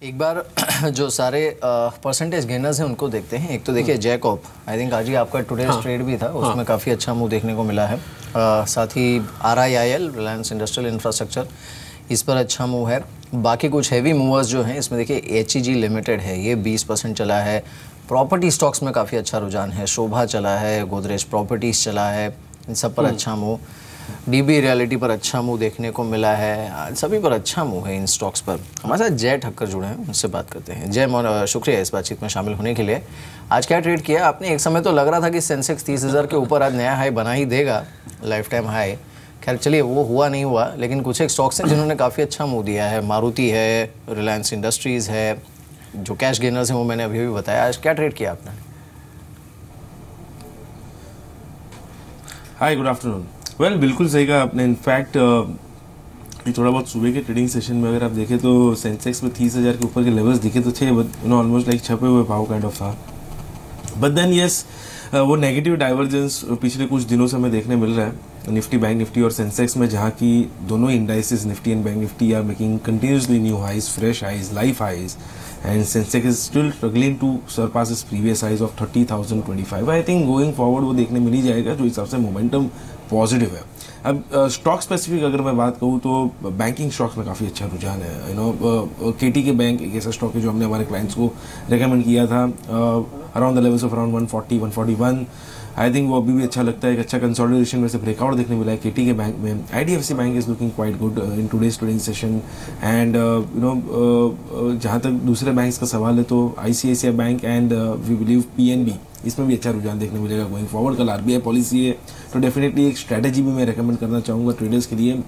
एक बार जो सारे परसेंटेज गेनर्स हैं उनको देखते हैं। एक तो देखिए जैकॉब, आई थिंक आज ही आपका टुडेज ट्रेड भी था, उसमें काफ़ी अच्छा मूव देखने को मिला है। साथ ही RIIL, रिलायंस इंडस्ट्रियल इंफ्रास्ट्रक्चर, इस पर अच्छा मूव है। बाकी कुछ हैवी मूवर्स जो हैं इसमें देखिए HEG लिमिटेड है, ये 20% चला है। प्रॉपर्टी स्टॉक्स में काफ़ी अच्छा रुझान है, शोभा चला है, गोदरेज प्रॉपर्टीज़ चला है, इन सब पर अच्छा मूव। DB रियलिटी पर अच्छा मूव देखने को मिला है, सभी पर अच्छा मूव है इन स्टॉक्स पर। हमारे साथ जय ठक्कर जुड़े हैं, उनसे बात करते हैं। जय, शुक्रिया इस बातचीत में शामिल होने के लिए। आज क्या ट्रेड किया आपने? एक समय तो लग रहा था कि सेंसेक्स 30,000 के ऊपर आज नया हाई बना ही देगा, लाइफ टाइम हाई। खैर चलिए, वो हुआ नहीं हुआ, लेकिन कुछ एक स्टॉक्स हैं जिन्होंने काफ़ी अच्छा मूव दिया है। मारुति है, रिलायंस इंडस्ट्रीज़ है, जो कैश गेनर्स हैं वो मैंने अभी भी बताया। आज क्या ट्रेड किया आपने? हाय, गुड आफ्टरनून। वेल, बिल्कुल सही कहा आपने। इनफैक्ट थोड़ा बहुत सुबह के ट्रेडिंग सेशन में अगर आप देखें तो सेंसेक्स में 30,000 के ऊपर के लेवल्स दिखे तो थे, ऑलमोस्ट लाइक छपे हुए भाव काइंड ऑफ था। बट देन यस, वो नेगेटिव डाइवर्जेंस पिछले कुछ दिनों से हमें देखने मिल रहा है निफ्टी, बैंक निफ्टी और सेंसेक्स में, जहाँ की दोनों indices Nifty and bank Nifty are making continuously new highs, fresh highs, life highs, and Sensex is still struggling to surpass its previous highs of 30,025. I think going forward वो देखने मिल ही जाएगा, जो हिसाब से मोमेंटम पॉजिटिव है। अब स्टॉक स्पेसिफिक अगर मैं बात करूँ तो बैंकिंग स्टॉक्स में काफ़ी अच्छा रुझान है। KTK बैंक एक ऐसा स्टॉक है जो हमने हमारे क्लाइंट्स को रेकमेंड किया था around the levels of around 140, 141। I think वो अभी भी अच्छा लगता है। एक अच्छा कंसोलिडेशन में से ब्रेकआउट देखने मिला है KTK बैंक में। IDFC bank is looking quite good in today's trading session. And जहाँ तक दूसरे बैंक्स का सवाल है तो ICICI bank and we believe PNB, इसमें भी अच्छा रुझान देखने मिलेगा गोइंग फॉरवर्ड। कल RBI पॉलिसी है तो डेफिनेटली एक स्ट्रैटेजी भी मैं रेकमेंड करना चाहूँगा ट्रेडर्स के लिए,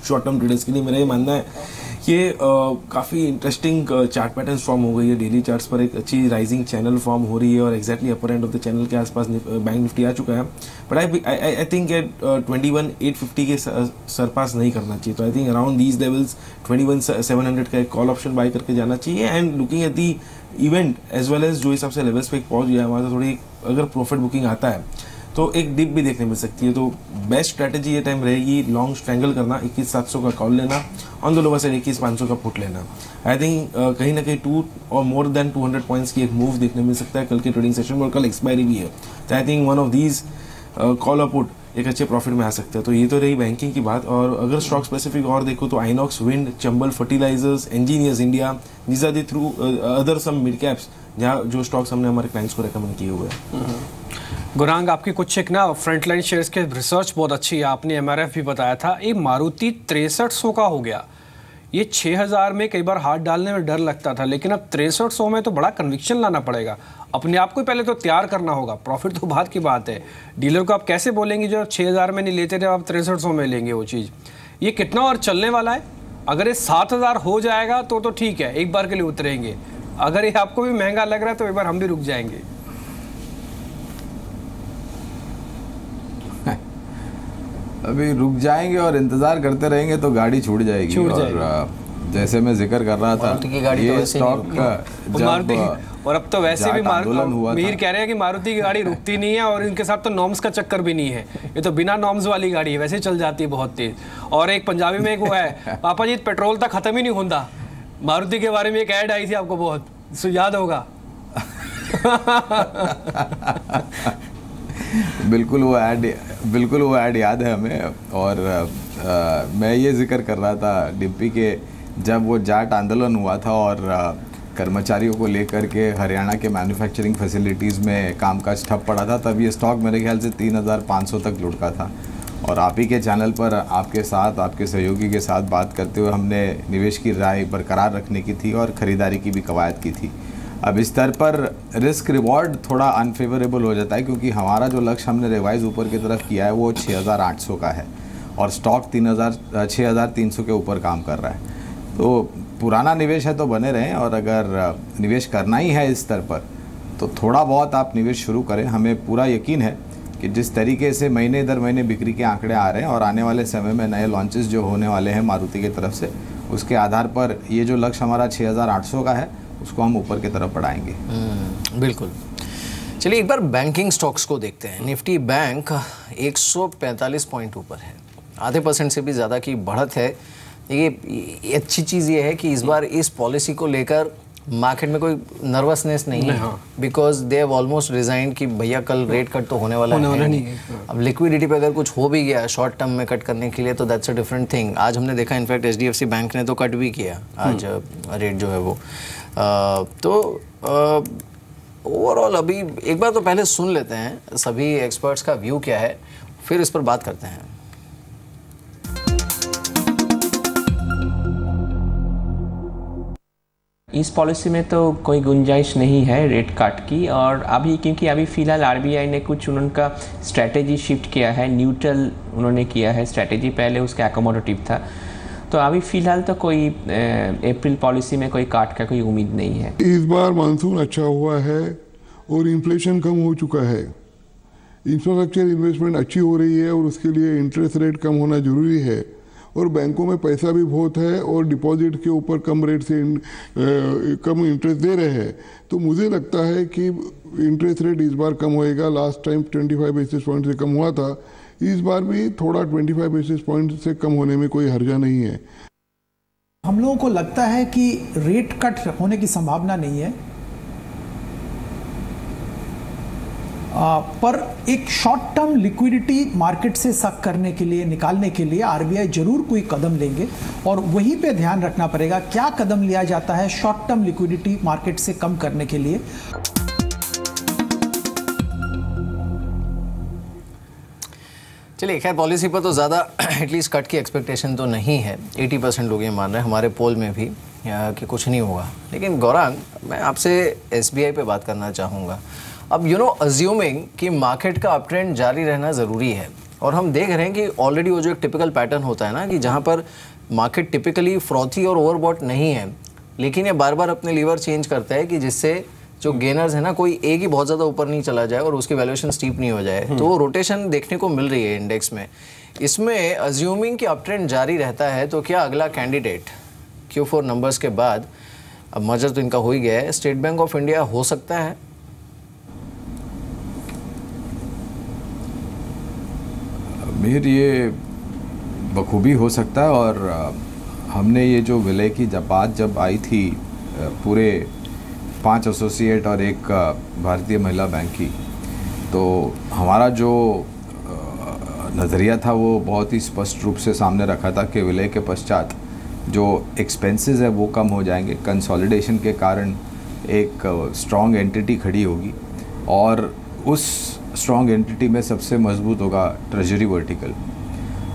शॉर्ट टर्म ट्रेडर्स के लिए। मेरा ये मानना है कि काफ़ी इंटरेस्टिंग चार्ट पैटर्न फॉर्म हो गई है। डेली चार्ट्स पर एक अच्छी राइजिंग चैनल फॉर्म हो रही है और exactly upper end of the channel के आसपास बैंक निफ्टी आ चुका है। बट आई थिंक 21,850 के सरपास नहीं करना चाहिए। तो I think around these levels 21,700 का एक कॉल ऑप्शन बाय करके जाना चाहिए। And looking at the event as well as जो हिसाब से लेवल्स पे पहुंच गया है वहाँ से थोड़ी अगर प्रॉफिट बुकिंग आता है तो एक डिप भी देखने मिल सकती है। तो बेस्ट स्ट्रैटेजी ये टाइम रहेगी लॉन्ग स्ट्रैंगल करना, 21,700 का कॉल लेना, ऑन द लोअर साइड 21,500 का पुट लेना। आई थिंक कहीं ना कहीं 2 और मोर देन 200 पॉइंट्स की एक मूव देखने मिल सकता है कल के ट्रेडिंग सेशन में, और कल एक्सपायरी भी है। तो I think one of these call और पुट एक अच्छे प्रॉफिट में आ सकता है। तो ये तो रही बैंकिंग की बात। और अगर स्टॉक स्पेसिफिक और देखो तो Inox Wind, Chambal Fertilisers, Engineers India, these are the through other some mid caps जहाँ जो स्टॉक्स हमने हमारे क्लाइंट्स को रेकमेंड किए हुए हैं। गुरांग, आपकी कुछ एक ना फ्रंटलाइन शेयर्स के रिसर्च बहुत अच्छी है, आपने MRF भी बताया था। ये मारुति 6300 का हो गया। ये 6000 में कई बार हाथ डालने में डर लगता था, लेकिन अब 6300 में तो बड़ा कन्विक्शन लाना पड़ेगा। अपने आप को पहले तो तैयार करना होगा, प्रॉफिट तो बात की बात है। डीलर को आप कैसे बोलेंगे जो 6000 में नहीं लेते थे आप 6300 में लेंगे वो चीज़? ये कितना और चलने वाला है? अगर ये 7000 हो जाएगा तो ठीक है, एक बार के लिए उतरेंगे। अगर ये आपको भी महंगा लग रहा है तो एक बार हम भी रुक जाएंगे। अभी रुक जाएंगे और इंतजार करते रहेंगे तो गाड़ी छूट जाएगी। और जैसे मैं जिक्र कर रहा था ये स्टॉक का, और अब तो वैसे भी मीर कह रहे हैं कि मारुति की गाड़ी रुकती नहीं है और इनके साथ तो नॉर्म्स का चक्कर भी नहीं है। ये तो बिना नॉर्म्स वाली गाड़ी है, वैसे चल जाती है बहुत तेज। और एक पंजाबी में एक वो है, पापा जी पेट्रोल तक खत्म ही नहीं होता। मारुति के बारे में एक ऐड आई थी, आपको बहुत याद होगा। बिल्कुल वो ऐड याद है हमें। और मैं ये जिक्र कर रहा था डिम्पी के, जब वो जाट आंदोलन हुआ था और कर्मचारियों को लेकर के हरियाणा के मैन्युफैक्चरिंग फैसिलिटीज़ में कामकाज ठप पड़ा था, तब ये स्टॉक मेरे ख्याल से 3,500 तक लुढ़का था। और आप ही के चैनल पर आपके साथ, आपके सहयोगी के साथ बात करते हुए हमने निवेश की राय बरकरार रखने की थी और ख़रीदारी की भी कवायद की थी। अब इस स्तर पर रिस्क रिवॉर्ड थोड़ा अनफेवरेबल हो जाता है, क्योंकि हमारा जो लक्ष्य हमने रिवाइज ऊपर की तरफ किया है वो 6,800 का है और स्टॉक 6,300 के ऊपर काम कर रहा है। तो पुराना निवेश है तो बने रहें, और अगर निवेश करना ही है इस स्तर पर तो थोड़ा बहुत आप निवेश शुरू करें। हमें पूरा यकीन है कि जिस तरीके से महीने दर महीने बिक्री के आंकड़े आ रहे हैं और आने वाले समय में नए लॉन्चेस जो होने वाले हैं मारुति की तरफ से, उसके आधार पर ये जो लक्ष्य हमारा 6,800 का है उसको हम ऊपर की तरफ बढ़ाएंगे। बिल्कुल। चलिए एक बार बैंकिंग स्टॉक्स को देखते हैं। निफ्टी बैंक 145 पॉइंट ऊपर है, आधे % से भी ज़्यादा की बढ़त है। ये अच्छी चीज़ ये है कि इस बार इस पॉलिसी को लेकर मार्केट में कोई नर्वसनेस नहीं है, because they have almost resign कि भैया कल रेट कट तो होने वाला है। अब लिक्विडिटी पे अगर कुछ हो भी गया शॉर्ट टर्म में कट करने के लिए तो दैट्स अ डिफरेंट थिंग। आज हमने देखा इनफैक्ट HDFC बैंक ने तो कट भी किया आज रेट जो है वो। तो ओवरऑल अभी एक बार तो पहले सुन लेते हैं सभी एक्सपर्ट्स का व्यू क्या है, फिर इस पर बात करते हैं। इस पॉलिसी में तो कोई गुंजाइश नहीं है रेट कट की, और अभी क्योंकि अभी फ़िलहाल RBI ने कुछ उनका स्ट्रैटेजी शिफ्ट किया है, न्यूट्रल उन्होंने किया है स्ट्रैटेजी, पहले उसका एकोमोडेटिव था। तो अभी फ़िलहाल तो कोई अप्रैल पॉलिसी में कोई काट का कोई उम्मीद नहीं है। इस बार मानसून अच्छा हुआ है और इन्फ्लेशन कम हो चुका है, इंफ्रास्ट्रक्चर इन्वेस्टमेंट अच्छी हो रही है और उसके लिए इंटरेस्ट रेट कम होना ज़रूरी है, और बैंकों में पैसा भी बहुत है और डिपॉजिट के ऊपर कम रेट से कम इंटरेस्ट दे रहे हैं। तो मुझे लगता है कि इंटरेस्ट रेट इस बार कम होएगा। लास्ट टाइम 25 बेसिस पॉइंट से कम हुआ था, इस बार भी थोड़ा 25 बेसिस पॉइंट से कम होने में कोई हर्जा नहीं है। हम लोगों को लगता है कि रेट कट होने की संभावना नहीं है, पर एक शॉर्ट टर्म लिक्विडिटी मार्केट से सक करने के लिए, निकालने के लिए RBI जरूर कोई कदम लेंगे, और वहीं पे ध्यान रखना पड़ेगा क्या कदम लिया जाता है शॉर्ट टर्म लिक्विडिटी मार्केट से कम करने के लिए। चलिए खैर पॉलिसी पर तो ज़्यादा एटलीस्ट कट की एक्सपेक्टेशन तो नहीं है। 80% लोग ये मान रहे हैं हमारे पोल में भी कि कुछ नहीं होगा। लेकिन गौरांग, मैं आपसे SBI पे बात करना चाहूँगा। अब अज्यूमिंग कि मार्केट का अप ट्रेंड जारी रहना ज़रूरी है, और हम देख रहे हैं कि ऑलरेडी वो जो एक टिपिकल पैटर्न होता है ना कि जहाँ पर मार्केट टिपिकली फ्रॉथी और ओवरबॉट नहीं है, लेकिन ये बार बार अपने लीवर चेंज करता है कि जिससे जो गेनर्स है ना, कोई एक ही बहुत ज़्यादा ऊपर नहीं चला जाए और उसकी वैल्यूएशन स्टीप नहीं हो जाए। तो वो रोटेशन देखने को मिल रही है इंडेक्स में। इसमें अज्यूमिंग कि अप ट्रेंड जारी रहता है, तो क्या अगला कैंडिडेट Q4 नंबर्स के बाद, अब मर्जर तो इनका हो ही गया है, स्टेट बैंक ऑफ इंडिया हो सकता है? मेर ये बखूबी हो सकता है, और हमने ये जो विलय की बात जब आई थी पूरे 5 एसोसिएट और एक भारतीय महिला बैंक की, तो हमारा जो नज़रिया था वो बहुत ही स्पष्ट रूप से सामने रखा था कि विलय के पश्चात जो एक्सपेंसेस है वो कम हो जाएंगे, कंसोलिडेशन के कारण एक स्ट्रॉन्ग एंटिटी खड़ी होगी, और उस स्ट्रॉन्ग एंटिटी में सबसे मजबूत होगा ट्रेजरी वर्टिकल।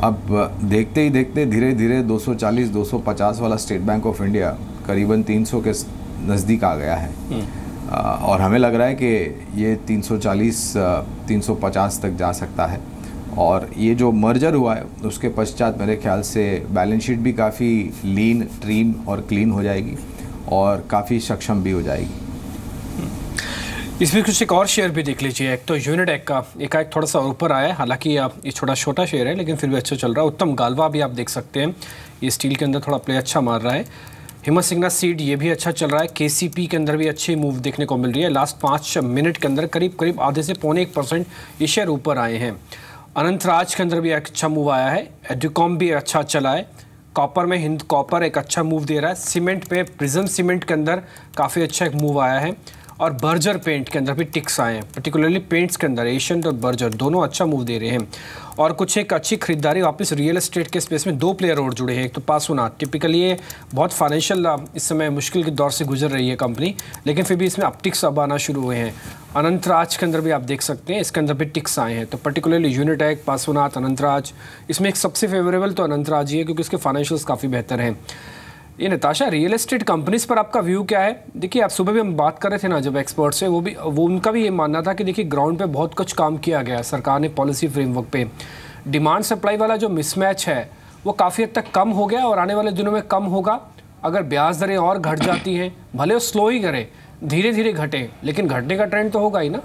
अब देखते ही देखते धीरे धीरे 240-250 वाला स्टेट बैंक ऑफ इंडिया करीबन 300 के नज़दीक आ गया है, और हमें लग रहा है कि ये 340-350 तक जा सकता है। और ये जो मर्जर हुआ है उसके पश्चात मेरे ख्याल से बैलेंस शीट भी काफ़ी लीन, ट्रीम और क्लीन हो जाएगी, और काफ़ी सक्षम भी हो जाएगी। इसमें कुछ एक और शेयर भी देख लीजिए। एक तो यूनिटेक का एकाएक थोड़ा सा ऊपर आया है, हालांकि ये छोटा शेयर है लेकिन फिर भी अच्छा चल रहा है। उत्तम गालवा भी आप देख सकते हैं, ये स्टील के अंदर थोड़ा प्ले अच्छा मार रहा है। हिम्मत सिंगना सीड ये भी अच्छा चल रहा है। KCP के अंदर भी अच्छी मूव देखने को मिल रही है। लास्ट 5 मिनट के अंदर करीब आधे से पौने 1% ये शेयर ऊपर आए हैं। अनंतराज के अंदर भी एक अच्छा मूव आया है। एडुकॉम भी अच्छा चला है। कॉपर में हिंद कॉपर एक अच्छा मूव दे रहा है। सीमेंट पे प्रिज्म सीमेंट के अंदर काफ़ी अच्छा एक मूव आया है, और बर्जर पेंट के अंदर भी टिक्स आए हैं। पर्टिकुलरली पेंट्स के अंदर एशियन और बर्जर दोनों अच्छा मूव दे रहे हैं। और कुछ एक अच्छी खरीदारी वापस रियल एस्टेट के स्पेस में 2 प्लेयर और जुड़े हैं। एक तो पासुनाथ, टिपिकली ये बहुत फाइनेंशियल इस समय मुश्किल के दौर से गुजर रही है कंपनी, लेकिन फिर भी इसमें अपटिक्स अब आना शुरू हुए हैं। अनंतराज के अंदर भी आप देख सकते हैं, इसके अंदर भी टिक्स आए हैं। तो पर्टिकुलरली यूनिटेक, पासुनाथ, अनंतराज, इसमें एक सबसे फेवरेबल तो अनंतराज ही है क्योंकि उसके फाइनेंशियल्स काफ़ी बेहतर हैं। ये नताशा, रियल एस्टेट कंपनीज पर आपका व्यू क्या है? देखिए, आप सुबह भी हम बात कर रहे थे ना जब एक्सपर्ट से, वो उनका भी ये मानना था कि देखिए ग्राउंड पे बहुत कुछ काम किया गया है सरकार ने पॉलिसी फ्रेमवर्क पे। डिमांड सप्लाई वाला जो मिसमैच है वो काफ़ी हद तक कम हो गया और आने वाले दिनों में कम होगा। अगर ब्याज दरें और घट जाती हैं, भले वो स्लो ही करें, धीरे धीरे घटे, लेकिन घटने का ट्रेंड तो होगा ही ना।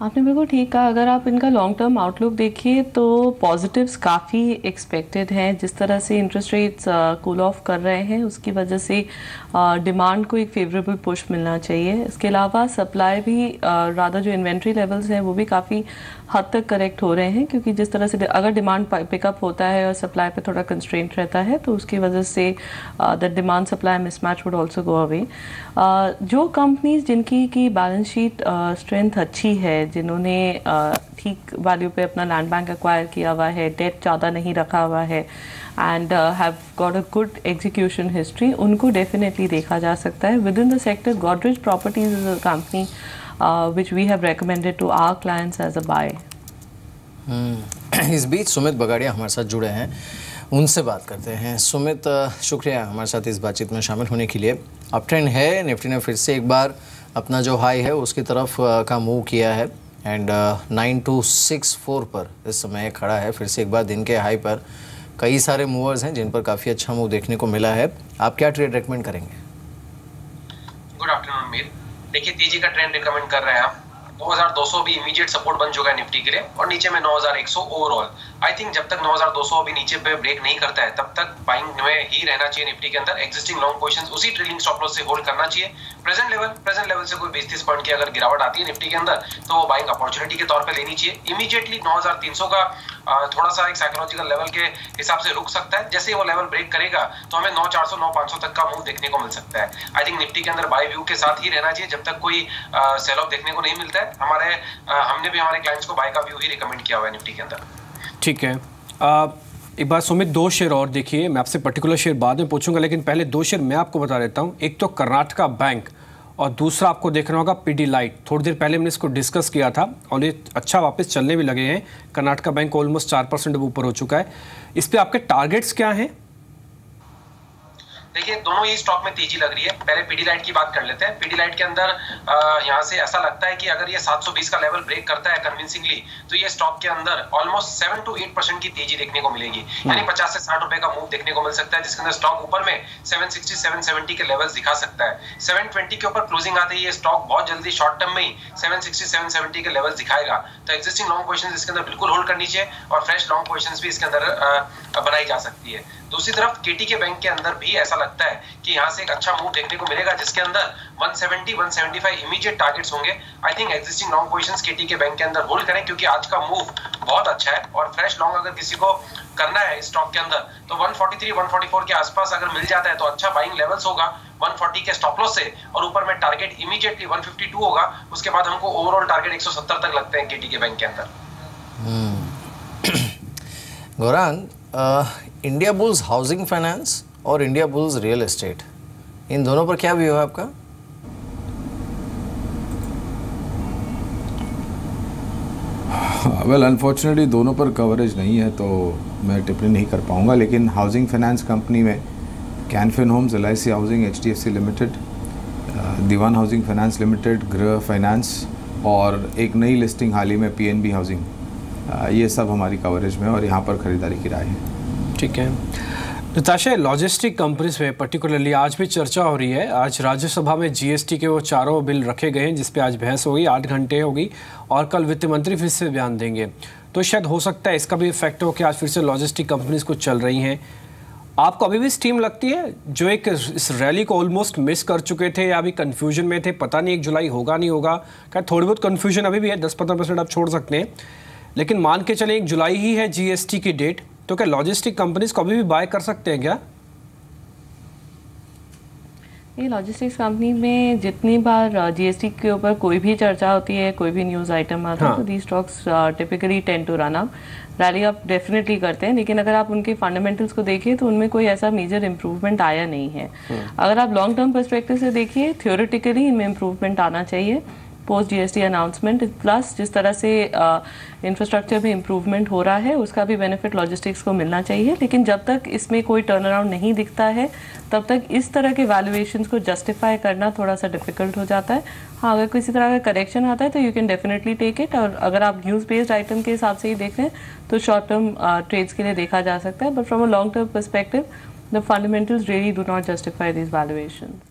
आपने बिल्कुल ठीक कहा। अगर आप इनका लॉन्ग टर्म आउटलुक देखिए तो पॉजिटिव्स काफ़ी एक्सपेक्टेड हैं। जिस तरह से इंटरेस्ट रेट्स कूल ऑफ कर रहे हैं उसकी वजह से डिमांड को एक फेवरेबल पुश मिलना चाहिए। इसके अलावा सप्लाई भी रादर जो इन्वेंट्री लेवल्स हैं वो भी काफ़ी हद तक करेक्ट हो रहे हैं, क्योंकि जिस तरह से अगर डिमांड पिकअप होता है और सप्लाई पे थोड़ा कंस्ट्रेंट रहता है तो उसकी वजह से the demand supply mismatch would also go away. जो कंपनीज जिनकी की बैलेंस शीट स्ट्रेंथ अच्छी है, जिन्होंने ठीक वैल्यू पे अपना लैंड बैंक एक्वायर किया हुआ है, डेट ज़्यादा नहीं रखा हुआ है and have got a good execution history, उनको डेफिनेटली देखा जा सकता है। With in the sector Godrej properties is a company which we have recommended to our clients as a buy. इस बीच सुमित बगाड़िया हमारे साथ जुड़े हैं, उनसे बात करते हैं। सुमित, शुक्रिया हमारे साथ इस बातचीत में शामिल होने के लिए। अप ट्रेंड है, निफ्टी ने फिर से एक बार अपना जो हाई है उसकी तरफ का मूव किया है एंड 9264 पर इस समय खड़ा है। फिर से एक बार दिन के हाई पर कई सारे मूवर्स हैं जिन पर काफ़ी अच्छा मूव देखने को मिला है। आप क्या ट्रेड रेकमेंड करेंगे? Good afternoon Mir. देखिए तेजी का ट्रेंड रिकमेंड कर रहे हैं हम। 9200 भी इमीडिएट सपोर्ट बन चुका है निफ्टी के लिए और नीचे में 9100 ओवरऑल। आई थिंक जब तक 9200 अभी नीचे पे ब्रेक नहीं करता है तब तक बाइंग में ही रहना चाहिए निफ्टी के अंदर। एग्जिस्टिंग लॉन्ग पोजीशंस उसी ट्रेलिंग स्टॉप लॉस से होल्ड करना चाहिए। प्रेजेंट लेवल से कोई 20-30 पॉइंट की अगर गिरावट आती है निफ्टी के अंदर तो वो बाइंग अपॉर्चुनिटी के तौर पे लेनी चाहिए। इमीडिएटली 9300 का थोड़ा सा एक साइकोलॉजिकल लेवल के हिसाब से रुक सकता है। जैसे ही वो लेवल ब्रेक करेगा तो हमें 9400 9500 तक का मूव देखने को मिल सकता है। आई थिंक निफ्टी के अंदर बाय व्यू के साथ ही रहना चाहिए जब तक कोई सेल ऑफ देखने को नहीं मिलता है। हमने भी हमारे क्लाइंट्स को बाय का व्यू ही रिकमेंड किया हुआ है निफ्टी के अंदर। ठीक है, एक बार सुमित, दो शेयर और देखिए। मैं आपसे पर्टिकुलर शेयर बाद में पूछूंगा, लेकिन पहले दो शेयर मैं आपको बता देता हूं। एक तो कर्नाटका बैंक और दूसरा आपको देखना होगा पीडीलाइट। थोड़ी देर पहले हमने इसको डिस्कस किया था और ये अच्छा वापस चलने भी लगे हैं। कर्नाटका बैंक ऑलमोस्ट 4% ऊपर हो चुका है। इस पे आपके टारगेट्स क्या हैं? देखिए दोनों ही स्टॉक में तेजी लग रही है। पहले पीडीलाइट की बात कर लेते हैं। पीडीलाइट के अंदर यहाँ से ऐसा लगता है कि अगर ये 720 का लेवल ब्रेक करता है कन्विंसिंगली तो ये स्टॉक के अंदर ऑलमोस्ट 7 to 8% की तेजी देखने को मिलेगी। यानी 50 से 60 रुपए का मूव देखने को मिल सकता है, जिसके अंदर स्टॉक ऊपर में 760 770 के लेवल्स दिखा सकता है। 720 के ऊपर क्लोजिंग आते ही ये स्टॉक बहुत जल्दी शॉर्ट टर्म में ही 760 770 के लेवल्स दिखाएगा। तो एक्जिस्टिंग लॉन्ग पोजीशंस इसके अंदर बिल्कुल होल्ड करनी चाहिए और फ्रेश लॉन्ग पोजीशंस भी इसके अंदर बनाई जा सकती है। दूसरी तरफ केटी के बैंक के अंदर भी ऐसा लगता है कि यहाँ से एक अच्छा मूव देखने को मिलेगा, जिसके अंदर 170 175 इमीडिएट टारगेट्स होंगे। I think existing long positions केटी के बैंक के अंदर होल्ड करें, क्योंकि आज का मूव बहुत अच्छा है और फ्रेश लॉन्ग अगर किसी को करना है इस स्टॉक के अंदर तो 143 144 के आसपास अगर मिल जाता है तो अच्छा बाइंग लेवल्स होगा 140 के स्टॉप लॉस से, और ऊपर में टारगेट इमीडिएटली 152 होगा। उसके बाद हमको ओवरऑल टारगेट 170 तक लगते हैं केटी के बैंक के अंदर। Gaurang, India bulls housing finance और इंडिया बुल्स रियल एस्टेट, इन दोनों पर क्या व्यू है आपका? वेल अनफॉर्चुनेटली दोनों पर कवरेज नहीं है तो मैं टिप्पणी नहीं कर पाऊंगा, लेकिन हाउसिंग फाइनेंस कंपनी में Canfin homes, LIC housing, HDFC limited, Dewan housing finance limited, Griha finance और एक नई लिस्टिंग हाल ही में PNB हाउसिंग, ये सब हमारी कवरेज में और यहाँ पर खरीदारी की राय है। ठीक है नताशा, लॉजिस्टिक कंपनीज में पर्टिकुलरली आज भी चर्चा हो रही है। आज राज्यसभा में GST के वो चारों बिल रखे गए हैं जिस पे आज बहस होगी, 8 घंटे होगी और कल वित्त मंत्री फिर से बयान देंगे। तो शायद हो सकता है इसका भी इफेक्ट हो कि आज फिर से लॉजिस्टिक कंपनीज कुछ चल रही हैं। आपको अभी भी स्टीम लगती है? जो एक इस रैली को ऑलमोस्ट मिस कर चुके थे या अभी कन्फ्यूजन में थे, पता नहीं 1 जुलाई होगा नहीं होगा, क्या थोड़ी बहुत कन्फ्यूजन अभी भी है, 10-15% आप छोड़ सकते हैं, लेकिन मान के चले 1 जुलाई ही है GST की डेट, तो क्या लॉजिस्टिक कंपनीज को अभी भी बाय कर सकते हैं क्या? ये लॉजिस्टिक्स कंपनी में जितनी बार GST के ऊपर कोई भी चर्चा होती है, कोई भी न्यूज़ आइटम आता है, तो the stocks typically tend to run up. Rally up definitely करते हैं, लेकिन अगर आप उनके फंडामेंटल्स को देखिए तो उनमें कोई ऐसा मेजर इंप्रूवमेंट आया नहीं है। अगर आप लॉन्ग टर्म पर्सपेक्टिव से देखिए, थ्योरेटिकली इनमें इंप्रूवमेंट आना चाहिए पोस्ट GST अनाउंसमेंट, प्लस जिस तरह से इंफ्रास्ट्रक्चर में इंप्रूवमेंट हो रहा है उसका भी बेनिफिट लॉजिस्टिक्स को मिलना चाहिए। लेकिन जब तक इसमें कोई टर्न अराउंड नहीं दिखता है तब तक इस तरह के वैल्यूएशंस को जस्टिफाई करना थोड़ा सा डिफिकल्ट हो जाता है। हाँ, अगर किसी तरह का करेक्शन आता है तो you can definitely take it, और अगर आप न्यूज़ बेस्ड आइटम के हिसाब से ही देख रहे हैं तो शॉर्ट टर्म ट्रेड्स के लिए देखा जा सकता है, but from a long term perspective the fundamentals really do not justify this valuations.